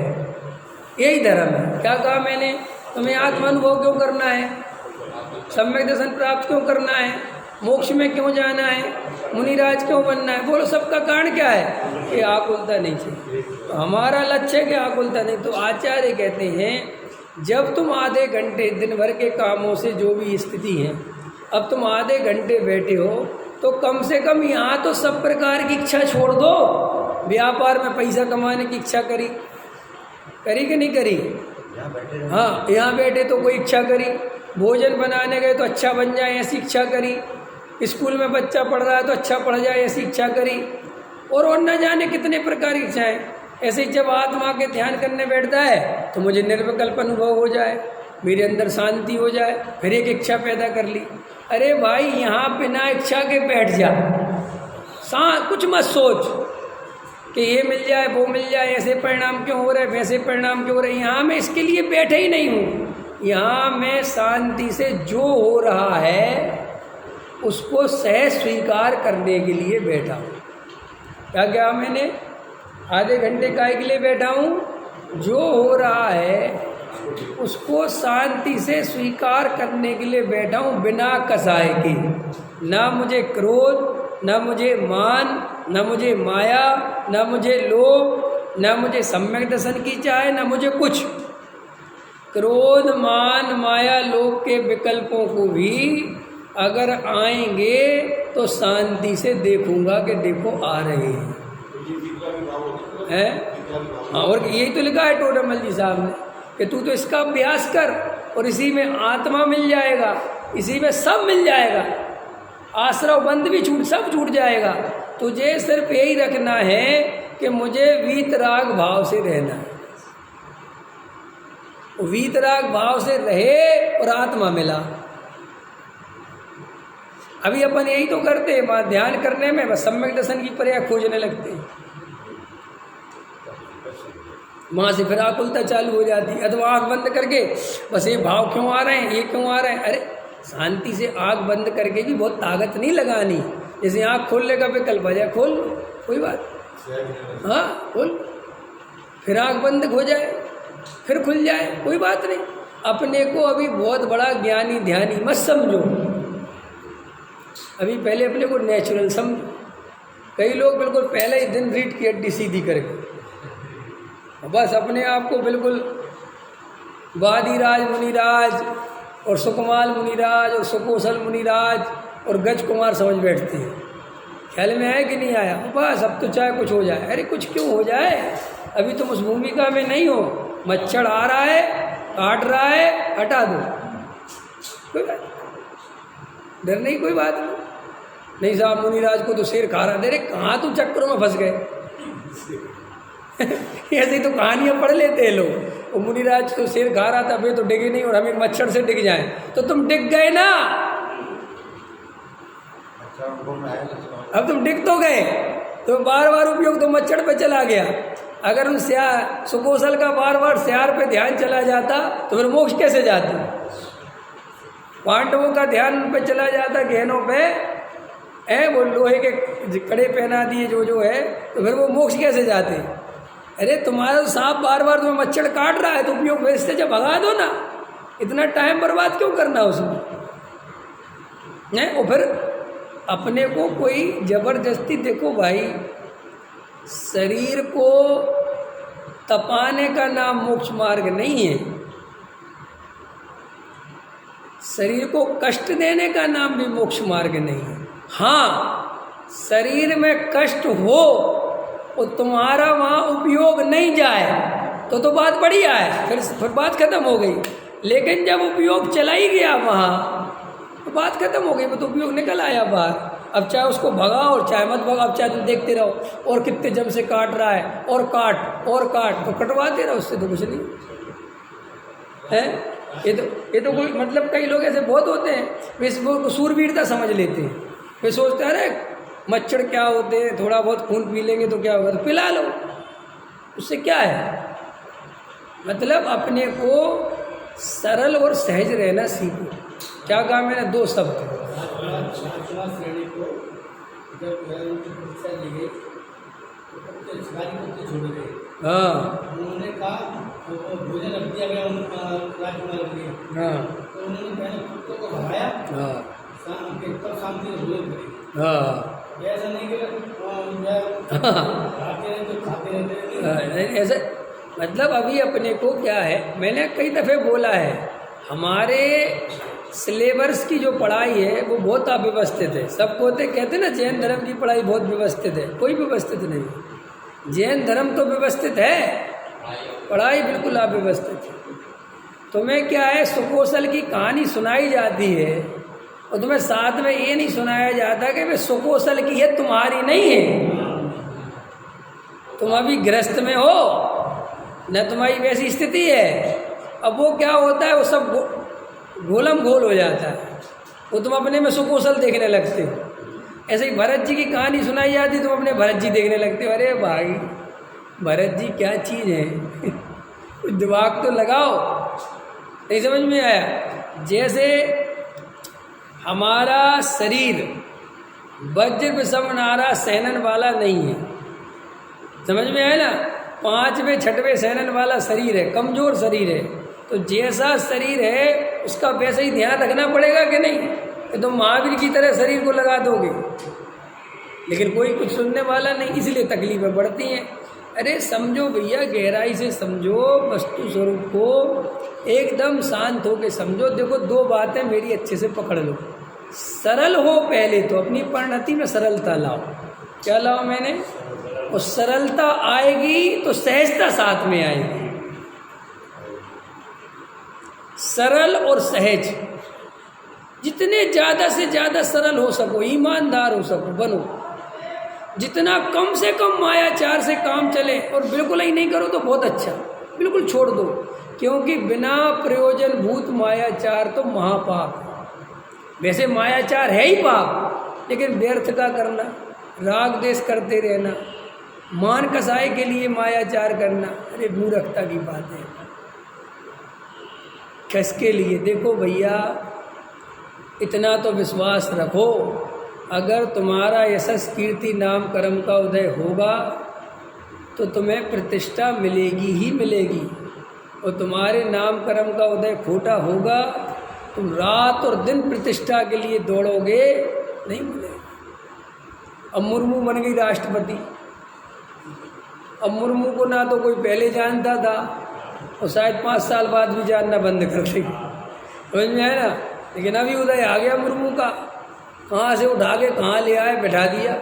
यही धर्म है। क्या कहा मैंने? तुम्हें आत्मानुभव क्यों करना है, सम्यक दर्शन प्राप्त क्यों करना है, मोक्ष में क्यों जाना है, मुनिराज क्यों बनना है? बोलो सबका कारण क्या है? कि आकुलता नहीं चाहिए। तो हमारा लक्ष्य है कि आकुलता नहीं। तो आचार्य कहते हैं जब तुम आधे घंटे दिन भर के कामों से जो भी स्थिति है, अब तुम आधे घंटे बैठे हो तो कम से कम यहाँ तो सब प्रकार की इच्छा छोड़ दो। व्यापार में पैसा कमाने की इच्छा करी कि नहीं करी? हाँ, यहाँ बैठे तो कोई इच्छा करी, भोजन बनाने गए तो अच्छा बन जाए ऐसी इच्छा करी, स्कूल में बच्चा पढ़ रहा है तो अच्छा पढ़ जाए ऐसी इच्छा करी, और न जाने कितने प्रकार की इच्छाएं। ऐसे ही जब आत्मा के ध्यान करने बैठता है तो मुझे निर्विकल्प अनुभव हो जाए, मेरे अंदर शांति हो जाए, फिर एक इच्छा पैदा कर ली। अरे भाई, यहाँ बिना इच्छा के बैठ जा, कुछ मत सोच कि ये मिल जाए वो मिल जाए, ऐसे परिणाम क्यों हो रहे, वैसे परिणाम क्यों हो रहे। यहाँ मैं इसके लिए बैठे ही नहीं हूँ, यहाँ मैं शांति से जो हो रहा है उसको सहज स्वीकार करने के लिए बैठा हूँ। क्या क्या मैंने आधे घंटे काय के लिए बैठा हूँ, जो हो रहा है उसको शांति से स्वीकार करने के लिए बैठा हूँ, बिना कसाए के। ना मुझे क्रोध, ना मुझे मान, ना मुझे माया, ना मुझे लोभ, ना मुझे सम्यक दर्शन की चाहे, ना मुझे कुछ। क्रोध, मान, माया, लोभ के विकल्पों को भी अगर आएंगे तो शांति से देखूंगा कि देखो आ रहे हैं। हाँ, और यही तो लिखा है टोडरमल जी साहब ने कि तू तो इसका अभ्यास कर और इसी में आत्मा मिल जाएगा, इसी में सब मिल जाएगा, आश्रव बंध भी सब छूट जाएगा। तुझे सिर्फ यही रखना है कि मुझे वीतराग भाव से रहना है। वीतराग भाव से रहे और आत्मा मिला। अभी अपन यही तो करते हैं, वहाँ ध्यान करने में बस सम्यक दर्शन की पर्याय खोजने लगते हैं, वहाँ से फिर आकुलता चालू हो जाती है। अथवा आँख बंद करके बस ये भाव क्यों आ रहे हैं, ये क्यों आ रहे हैं। अरे शांति से आँख बंद करके भी बहुत ताकत नहीं लगानी। जैसे आँख खोलने का विकल्प आ जाए, खोल, कोई बात, हाँ खोल, फिर आँख बंद हो जाए, फिर खुल जाए, कोई बात नहीं। अपने को अभी बहुत बड़ा ज्ञानी ध्यानी मत समझो, अभी पहले अपने को नेचुरल समझो। कई लोग बिल्कुल पहले ही दिन रीढ़ की हड्डी सीधी करके बस अपने आप को बिल्कुल वादीराज मुनिराज और सुकुमाल मुनिराज और सुकोसल मुनिराज और गज कुमार समझ बैठते हैं। ख्याल में आया कि नहीं आया? बस अब तो चाहे कुछ हो जाए। अरे कुछ क्यों हो जाए, अभी तुम उस भूमिका में नहीं हो। मच्छर आ रहा है, काट रहा है, हटा दो, कोई बात डर नहीं, कोई बात नहीं साहब मुनिराज को तो शेर खा रहा है। अरे कहाँ तुम चक्करों में फंस गए ऐसे ही तो कहानियाँ पढ़ लेते हैं लोग। वो मुनिराज तो शेर खा रहा था, फिर तो डिगे नहीं और हमें मच्छर से डिग जाए, तो तुम डिग गए ना। अब तुम डिग तो गए, तो बार बार उपयोग तो मच्छर पे चला गया। अगर उन सुकोसल का बार बार श्यार पे ध्यान चला जाता तो फिर मोक्ष कैसे जाता? पांडवों का ध्यान पे चला जाता गहनों पे है, वो लोहे के कड़े पहना दिए जो है, तो फिर वो मोक्ष कैसे जाते? अरे तुम्हारा सांप बार बार तुम्हें मच्छर काट रहा है तो उपयोग वैसे जब भगा दो ना, इतना टाइम बर्बाद क्यों करना उसमें है? और फिर अपने को कोई जबरदस्ती, देखो भाई शरीर को तपाने का नाम मोक्ष मार्ग नहीं है, शरीर को कष्ट देने का नाम भी मोक्ष मार्ग नहीं है। हाँ, शरीर में कष्ट हो और तुम्हारा वहाँ उपयोग नहीं जाए तो बात बढ़िया है, फिर बात खत्म हो गई। लेकिन जब उपयोग चला ही गया वहाँ तो बात खत्म हो गई, वो तो उपयोग निकल आया बाहर। अब चाहे उसको भगाओ और चाहे मत भगाओ, अब चाहे तुम देखते रहो और कितने जम से काट रहा है और काट तो कटवाते रहो, उससे तो कुछ नहीं है। ये तो कोई मतलब, कई लोग ऐसे बहुत होते हैं, वे वो सूरवीरता समझ लेते हैं, वे सोचते हैं अरे मच्छर क्या होते हैं, थोड़ा बहुत खून पी लेंगे तो क्या होगा, तो पिला लो, उससे क्या है। मतलब अपने को सरल और सहज रहना सीखो। क्या कहा मैंने? दो शब्द। हाँ उन्होंने कहा भोजन रख दिया गया राजकुमार के लिए, हाँ तो उन्होंने पहले कुत्तों को भगाया, हाँ तब शांति से भोजन करें। हाँ ऐसा नहीं कि खाते रहते ऐसे, मतलब अभी अपने को क्या है, मैंने कई दफ़े बोला है, हमारे सिलेबस की जो पढ़ाई है वो बहुत अव्यवस्थित है। सबको कहते हैं ना जैन धर्म की पढ़ाई बहुत व्यवस्थित है, कोई व्यवस्थित नहीं है। जैन धर्म तो व्यवस्थित है, पढ़ाई बिल्कुल अव्यवस्थित है। तुम्हें क्या है, सुकौशल की कहानी सुनाई जाती है और तुम्हें साथ में ये नहीं सुनाया जाता कि वे सुकौशल की है, तुम्हारी नहीं है। तुम अभी गृहस्थ में हो, न तुम्हारी वैसी स्थिति है। अब वो क्या होता है, वो सब घोलम घोल हो जाता है, वो तुम अपने में सुकौशल देखने लगते हो। ऐसे ही भरत जी की कहानी सुनाई जाती, तुम अपने भरत जी देखने लगते हो। अरे भाई भरत जी क्या चीज़ है, कुछ दिमाग तो लगाओ। नहीं समझ में आया? जैसे हमारा शरीर वज्र विषम नारा सहनन वाला नहीं है, समझ में आया ना? 5वें 6वें सहनन वाला शरीर है, कमज़ोर शरीर है। तो जैसा शरीर है उसका वैसे ही ध्यान रखना पड़ेगा कि नहीं? कि तुम महावीर की तरह शरीर को लगा दोगे, लेकिन कोई कुछ सुनने वाला नहीं, इसलिए तकलीफें बढ़ती हैं। अरे समझो भैया, गहराई से समझो वस्तु स्वरूप को, एकदम शांत हो के समझो। देखो 2 बातें मेरी अच्छे से पकड़ लो। सरल हो पहले तो, अपनी परिणति में सरलता लाओ। क्या लाओ मैंने? और सरलता आएगी तो सहजता साथ में आएगी। सरल और सहज, जितने ज़्यादा से ज़्यादा सरल हो सको, ईमानदार हो सको, बनो। जितना कम से कम मायाचार से काम चले, और बिल्कुल ही नहीं करो तो बहुत अच्छा, बिल्कुल छोड़ दो। क्योंकि बिना प्रयोजन भूत मायाचार तो महापाप है। वैसे मायाचार है ही पाप, लेकिन व्यर्थ का करना, राग द्वेष करते रहना, मान कसाई के लिए मायाचार करना, अरे मूर्खता की बात है। किसके लिए? देखो भैया, इतना तो विश्वास रखो, अगर तुम्हारा यशस कीर्ति नाम कर्म का उदय होगा तो तुम्हें प्रतिष्ठा मिलेगी ही मिलेगी, और तुम्हारे नाम कर्म का उदय खोटा होगा, तुम रात और दिन प्रतिष्ठा के लिए दौड़ोगे, नहीं मिलेगा। अब मुर्मू बन गई राष्ट्रपति। अब मुर्मू को ना तो कोई पहले जानता था, और शायद 5 साल बाद भी जानना बंद कर देगी, समझ में है ना? लेकिन अभी उदय आ गया मुर्मू का, कहाँ से उठा के कहाँ ले आए, बैठा दिया।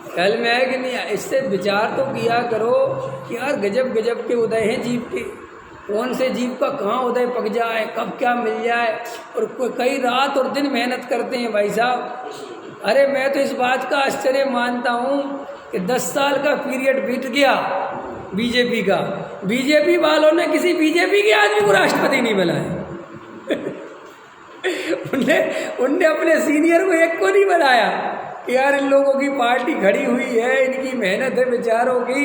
ख्याल में आया कि नहीं? इससे विचार तो किया करो कि यार गजब गजब के उदय हैं जीव के, कौन से जीव का कहाँ उदय पक जाए, कब क्या मिल जाए, और कई रात और दिन मेहनत करते हैं भाई साहब। अरे मैं तो इस बात का आश्चर्य मानता हूँ कि 10 साल का पीरियड बीत गया बीजेपी का, बीजेपी वालों ने किसी बीजेपी के आदमी को राष्ट्रपति नहीं बनाया। उनने अपने सीनियर को एक को नहीं बनाया कि यार इन लोगों की पार्टी खड़ी हुई है, इनकी मेहनत है विचारों की,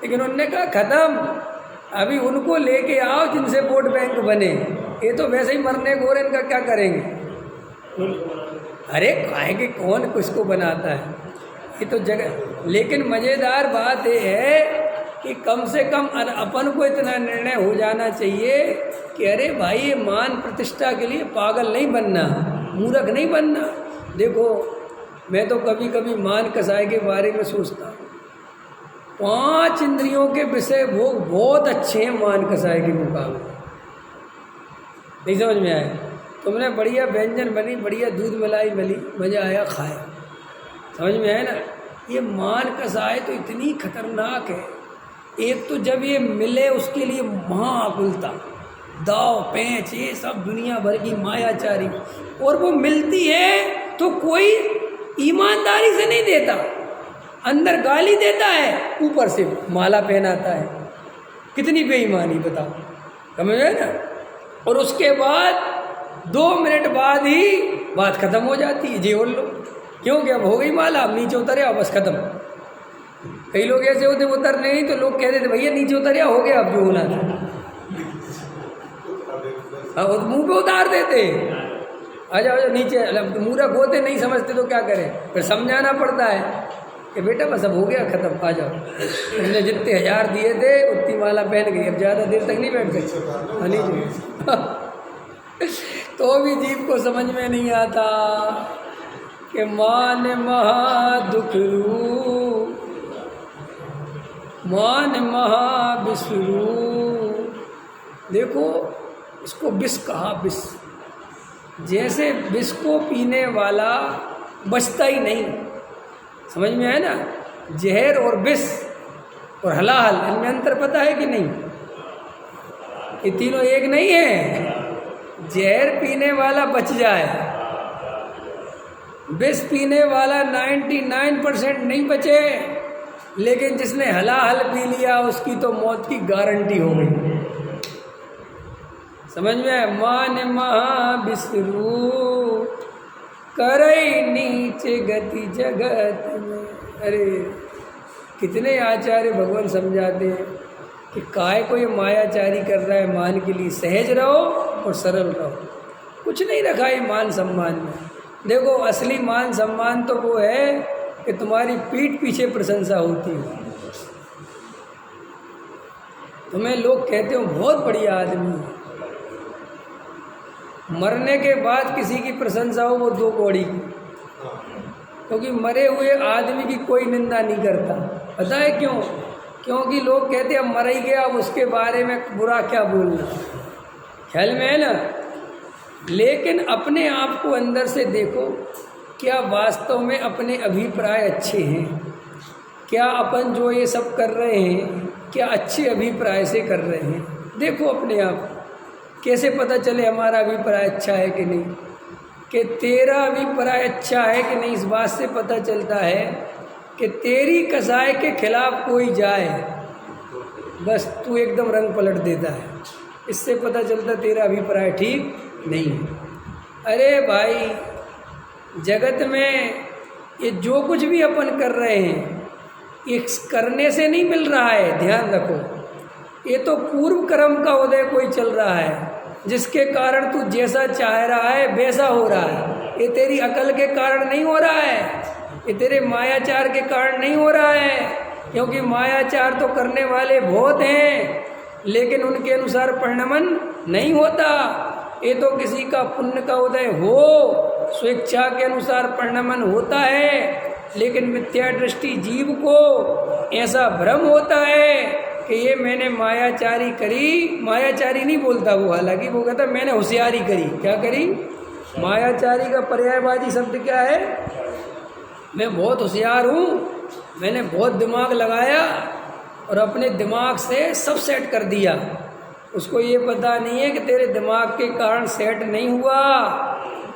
लेकिन उनने कहा खत्म, अभी उनको लेके आओ जिनसे वोट बैंक बने। ये तो वैसे ही मरने को, और इनका क्या करेंगे? अरे खाएंगे कौन, किसको बनाता है, ये तो जगह। लेकिन मज़ेदार बात ये है कि कम से कम अपन को इतना निर्णय हो जाना चाहिए कि अरे भाई ये मान प्रतिष्ठा के लिए पागल नहीं बनना, मूर्ख नहीं बनना। देखो मैं तो कभी कभी मान कसाई के बारे में सोचता हूँ, 5 इंद्रियों के विषय भोग बहुत अच्छे हैं मान कसाई के मुकाबले। नहीं समझ में आया? तुमने बढ़िया व्यंजन बनी, बढ़िया दूध मलाई मिली, मज़ा आया, खाया, समझ में आया ना? ये मान कसाई तो इतनी खतरनाक है। एक तो जब ये मिले उसके लिए महाकुलता, दाव पेंच, ये सब दुनिया भर की मायाचारी, और वो मिलती है तो कोई ईमानदारी से नहीं देता, अंदर गाली देता है, ऊपर से माला पहनाता है। कितनी बेईमानी बताओ, समझ में ना? और उसके बाद 2 मिनट बाद ही बात खत्म हो जाती है, जी बोल लो, क्योंकि अब हो गई माला, अब नीचे उतरे, अब बस खत्म। कई लोग ऐसे होते उतर नहीं तो लोग कह देते भैया नीचे उतर, हो गया अब जो होना था, अब मुंह पे उतार देते, आ जाओ नीचे। मूर्ख होते नहीं समझते तो क्या करें, फिर समझाना पड़ता है कि बेटा बस अब हो गया खत्म, आ जाओ, तुमने जितने 1000 दिए थे उतनी माला पहन गई, अब ज़्यादा देर तक नहीं बैठ सकते। नीचे तो भी जीव को समझ में नहीं आता कि मान महा दुख रूप, मान महा विष्णु। देखो इसको विष कहा, विष। जैसे विष को पीने वाला बचता ही नहीं, समझ में आया ना? जहर और विष और हलाहल, इनमें अंतर पता है कि नहीं? ये तीनों एक नहीं है। जहर पीने वाला बच जाए, विष पीने वाला 99% नहीं बचे, लेकिन जिसने हलाहल पी लिया उसकी तो मौत की गारंटी हो गई। समझ में? मान महाविष्णु करई नीचे गति जगत में। अरे कितने आचार्य भगवान समझाते हैं कि काय को ये मायाचारी कर रहा है, मान के लिए सहज रहो और सरल रहो। कुछ नहीं रखा है मान सम्मान में। देखो असली मान सम्मान तो वो है कि तुम्हारी पीठ पीछे प्रशंसा होती है, तुम्हें लोग कहते हो बहुत बढ़िया आदमी है, मरने के बाद किसी की प्रशंसा हो वो दो कौड़ी की, क्योंकि मरे हुए आदमी की कोई निंदा नहीं करता। पता है क्यों? क्योंकि लोग कहते हैं अब मर ही गया, अब उसके बारे में बुरा क्या बोलना। ख्याल में है ना? लेकिन अपने आप को अंदर से देखो, क्या वास्तव में अपने अभिप्राय अच्छे हैं? क्या अपन जो ये सब कर रहे हैं क्या अच्छे अभिप्राय से कर रहे हैं? देखो अपने आप, कैसे पता चले हमारा अभिप्राय अच्छा है कि नहीं, कि तेरा अभिप्राय अच्छा है कि नहीं। इस बात से पता चलता है कि तेरी कसाई के खिलाफ कोई जाए बस तू एकदम रंग पलट देता है। इससे पता चलता तेरा अभिप्राय ठीक नहीं है। अरे भाई, जगत में ये जो कुछ भी अपन कर रहे हैं ये करने से नहीं मिल रहा है, ध्यान रखो। ये तो पूर्व कर्म का उदय कोई चल रहा है, जिसके कारण तू जैसा चाह रहा है वैसा हो रहा है। ये तेरी अकल के कारण नहीं हो रहा है, ये तेरे मायाचार के कारण नहीं हो रहा है, क्योंकि मायाचार तो करने वाले बहुत हैं लेकिन उनके अनुसार परिणमन नहीं होता। ये तो किसी का पुण्य का उदय हो, स्वेच्छा के अनुसार परिणमन होता है, लेकिन मिथ्या दृष्टि जीव को ऐसा भ्रम होता है कि ये मैंने मायाचारी करी। मायाचारी नहीं बोलता वो, हालांकि वो कहता मैंने होशियारी करी। क्या करी? मायाचारी का पर्यायवाची शब्द क्या है? मैं बहुत होशियार हूँ, मैंने बहुत दिमाग लगाया और अपने दिमाग से सब सेट कर दिया। उसको ये पता नहीं है कि तेरे दिमाग के कारण सेट नहीं हुआ,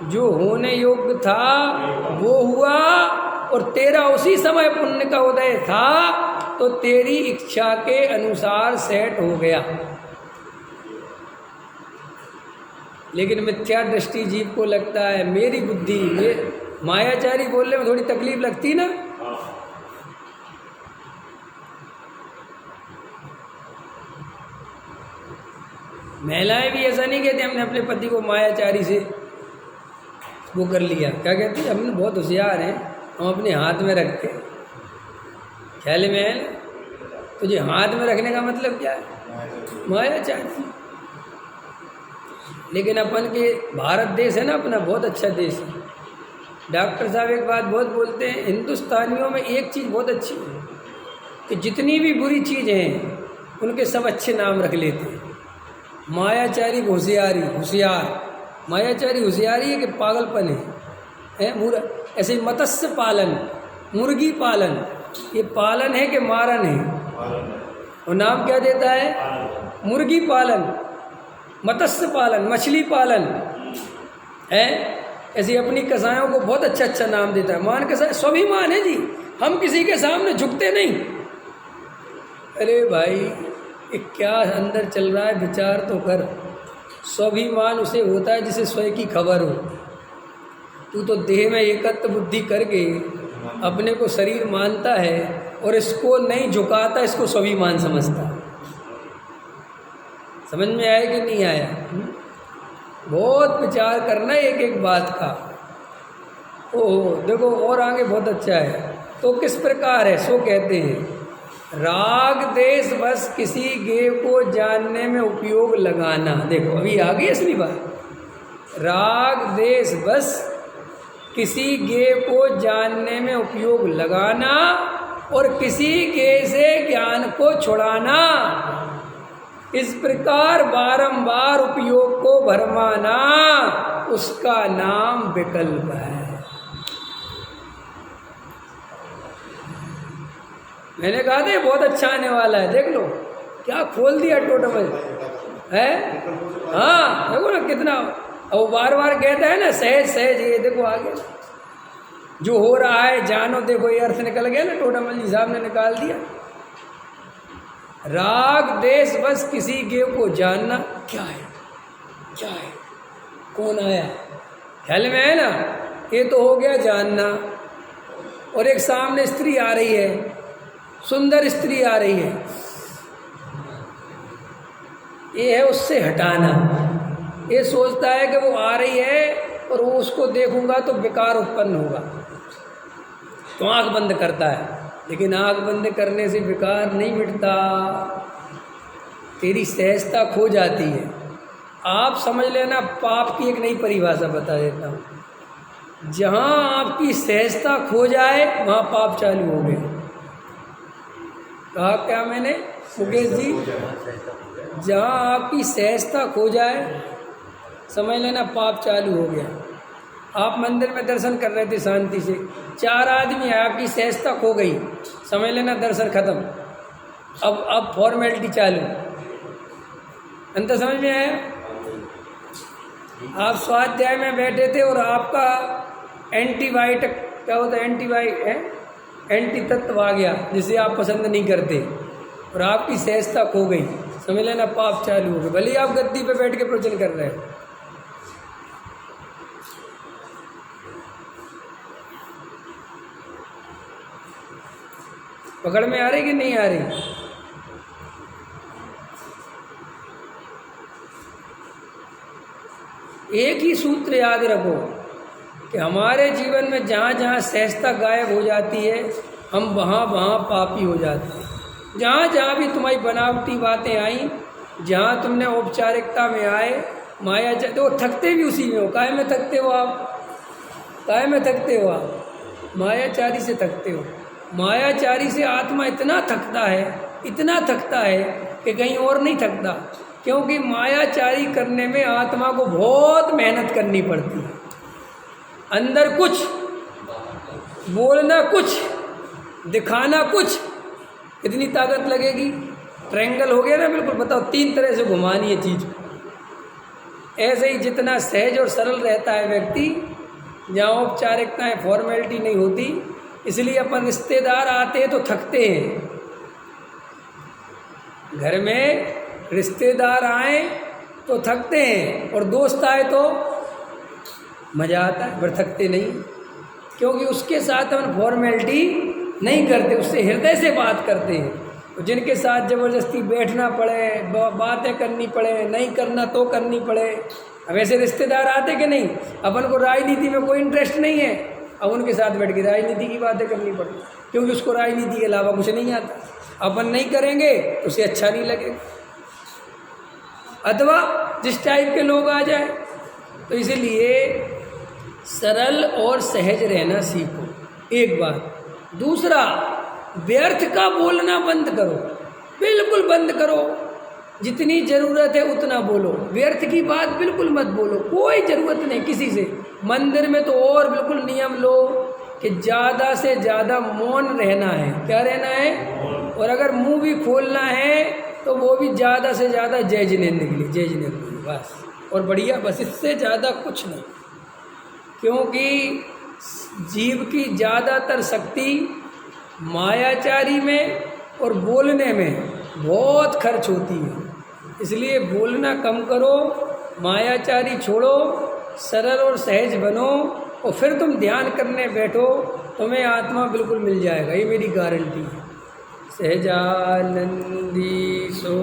जो होने योग्य था वो हुआ, और तेरा उसी समय पुण्य का उदय था तो तेरी इच्छा के अनुसार सेट हो गया। लेकिन मिथ्या दृष्टि जीव को लगता है मेरी बुद्धि, ये मायाचारी बोलने में थोड़ी तकलीफ लगती ना। महिलाएं भी ऐसा नहीं कहती हमने अपने पति को मायाचारी से वो कर लिया। क्या कहती? हमने बहुत होशियार हैं, हम अपने हाथ में रखते। ख्याल में है? तुझे हाथ में रखने का मतलब क्या है? मायाचारी। लेकिन अपन के भारत देश है ना अपना, बहुत अच्छा देश है। डॉक्टर साहब एक बात बहुत बोलते हैं, हिंदुस्तानियों में एक चीज़ बहुत अच्छी है कि जितनी भी बुरी चीज़ें हैं उनके सब अच्छे नाम रख लेते हैं। मायाचारी होशियारी, होशियार। मायाचारी होशियारी है कि पागलपन है ऐसे मत्स्य पालन, मुर्गी पालन, ये पालन है कि मारन है? और नाम क्या देता है? मुर्गी पालन, मत्स्य पालन, मछली पालन है। ऐसे अपनी कसायों को बहुत अच्छा अच्छा नाम देता है। मान कसाय स्वाभिमान है जी, हम किसी के सामने झुकते नहीं। अरे भाई, ये क्या अंदर चल रहा है विचार तो कर। स्वाभिमान उसे होता है जिसे स्वयं की खबर हो। तू तो देह में एकत्व बुद्धि करके अपने को शरीर मानता है और इसको नहीं झुकाता, इसको स्वाभिमान समझता। समझ में आया कि नहीं आया? बहुत विचार करना एक एक बात का। ओहो देखो, और आगे बहुत अच्छा है। तो किस प्रकार है सो कहते हैं, राग देश बस किसी गे को जानने में उपयोग लगाना। देखो अभी आ गई असली बात। राग देश बस किसी गे को जानने में उपयोग लगाना और किसी गे से ज्ञान को छुड़ाना, इस प्रकार बारंबार उपयोग को भरमाना, उसका नाम विकल्प है। मैंने कहा था बहुत अच्छा आने वाला है, देख लो क्या खोल दिया टोटल। है। हाँ देखो ना कितना, और बार बार कहता है ना सहज सहज, ये देखो आगे जो हो रहा है जानो, देखो ये अर्थ निकल गया ना, टोडामल जी साहब ने निकाल दिया। राग देश बस किसी के को जानना, क्या है क्या है, कौन आया, ख्याल में है ना, ये तो हो गया जानना। और एक सामने स्त्री आ रही है, सुंदर स्त्री आ रही है, ये है उससे हटाना। ये सोचता है कि वो आ रही है और वो उसको देखूंगा तो विकार उत्पन्न होगा, तो आंख बंद करता है। लेकिन आंख बंद करने से विकार नहीं मिटता, तेरी सहजता खो जाती है। आप समझ लेना, पाप की एक नई परिभाषा बता देता हूँ। जहाँ आपकी सहजता खो जाए वहाँ पाप चालू हो गए। कहा क्या मैंने मुकेश जी? जहाँ आपकी सहजता खो जाए समझ लेना पाप चालू हो गया। आप मंदिर में दर्शन कर रहे थे शांति से, 4 आदमी है, आपकी सहजता खो गई, समझ लेना दर्शन खत्म। अब फॉर्मेलिटी चालू। अंतर समझ में आया? आप स्वाध्याय में बैठे थे और आपका एंटीबायोटिक क्या होता है, एंटी तत्व आ गया जिसे आप पसंद नहीं करते, और आपकी सहजता खो गई, समझ लेना पाप चालू हो गए। भले ही आप गद्दी पे बैठ के प्रवचन कर रहे हैं। पकड़ में आ रही कि नहीं आ रही? एक ही सूत्र याद रखो कि हमारे जीवन में जहाँ जहाँ सहजता गायब हो जाती है, हम वहाँ वहाँ पापी हो जाते हैं। जहाँ जहाँ भी तुम्हारी बनावटी बातें आई, जहाँ तुमने औपचारिकता में आए, माया तो थकते भी उसी में हो। काहे में थकते हो आप? काहे में थकते हो आप? मायाचारी से थकते हो। मायाचारी से आत्मा इतना थकता है कि कहीं और नहीं थकता, क्योंकि मायाचारी करने में आत्मा को बहुत मेहनत करनी पड़ती है। अंदर कुछ, बोलना कुछ, दिखाना कुछ, इतनी ताकत लगेगी। ट्रायंगल हो गया ना बिल्कुल, बताओ 3 तरह से घुमानी है चीज़। ऐसे ही जितना सहज और सरल रहता है व्यक्ति, जहाँ औपचारिकताएँ फॉर्मेलिटी नहीं होती, इसलिए अपन रिश्तेदार आते हैं तो थकते हैं। घर में रिश्तेदार आए तो थकते हैं, और दोस्त आए तो मज़ा आता है, पर थकते नहीं, क्योंकि उसके साथ हम फॉर्मेलिटी नहीं करते, उससे हृदय से बात करते हैं। तो जिनके साथ ज़बरदस्ती बैठना पड़े, बातें करनी पड़े, नहीं करना तो करनी पड़े। अब ऐसे रिश्तेदार आते कि नहीं? अपन को राजनीति में कोई इंटरेस्ट नहीं है, अब उनके साथ बैठ के राजनीति की बातें करनी पड़ी, क्योंकि उसको राजनीति के अलावा कुछ नहीं आता। अपन नहीं करेंगे तो उसे अच्छा नहीं लगेगा। अथवा जिस टाइप के लोग आ जाए, तो इसीलिए सरल और सहज रहना सीखो, एक बात। दूसरा, व्यर्थ का बोलना बंद करो, बिल्कुल बंद करो। जितनी ज़रूरत है उतना बोलो, व्यर्थ की बात बिल्कुल मत बोलो, कोई ज़रूरत नहीं किसी से। मंदिर में तो और बिल्कुल नियम लो कि ज़्यादा से ज़्यादा मौन रहना है। क्या रहना है? और अगर मुंह भी खोलना है तो वो भी ज़्यादा से ज़्यादा जय जिनेंद्र के लिए, जय जिनेंद्र के लिए बस, और बढ़िया, बस इससे ज़्यादा कुछ नहीं। क्योंकि जीव की ज़्यादातर शक्ति मायाचारी में और बोलने में बहुत खर्च होती है। इसलिए बोलना कम करो, मायाचारी छोड़ो, सरल और सहज बनो, और फिर तुम ध्यान करने बैठो, तुम्हें आत्मा बिल्कुल मिल जाएगा, ये मेरी गारंटी है। सहजानंदी सो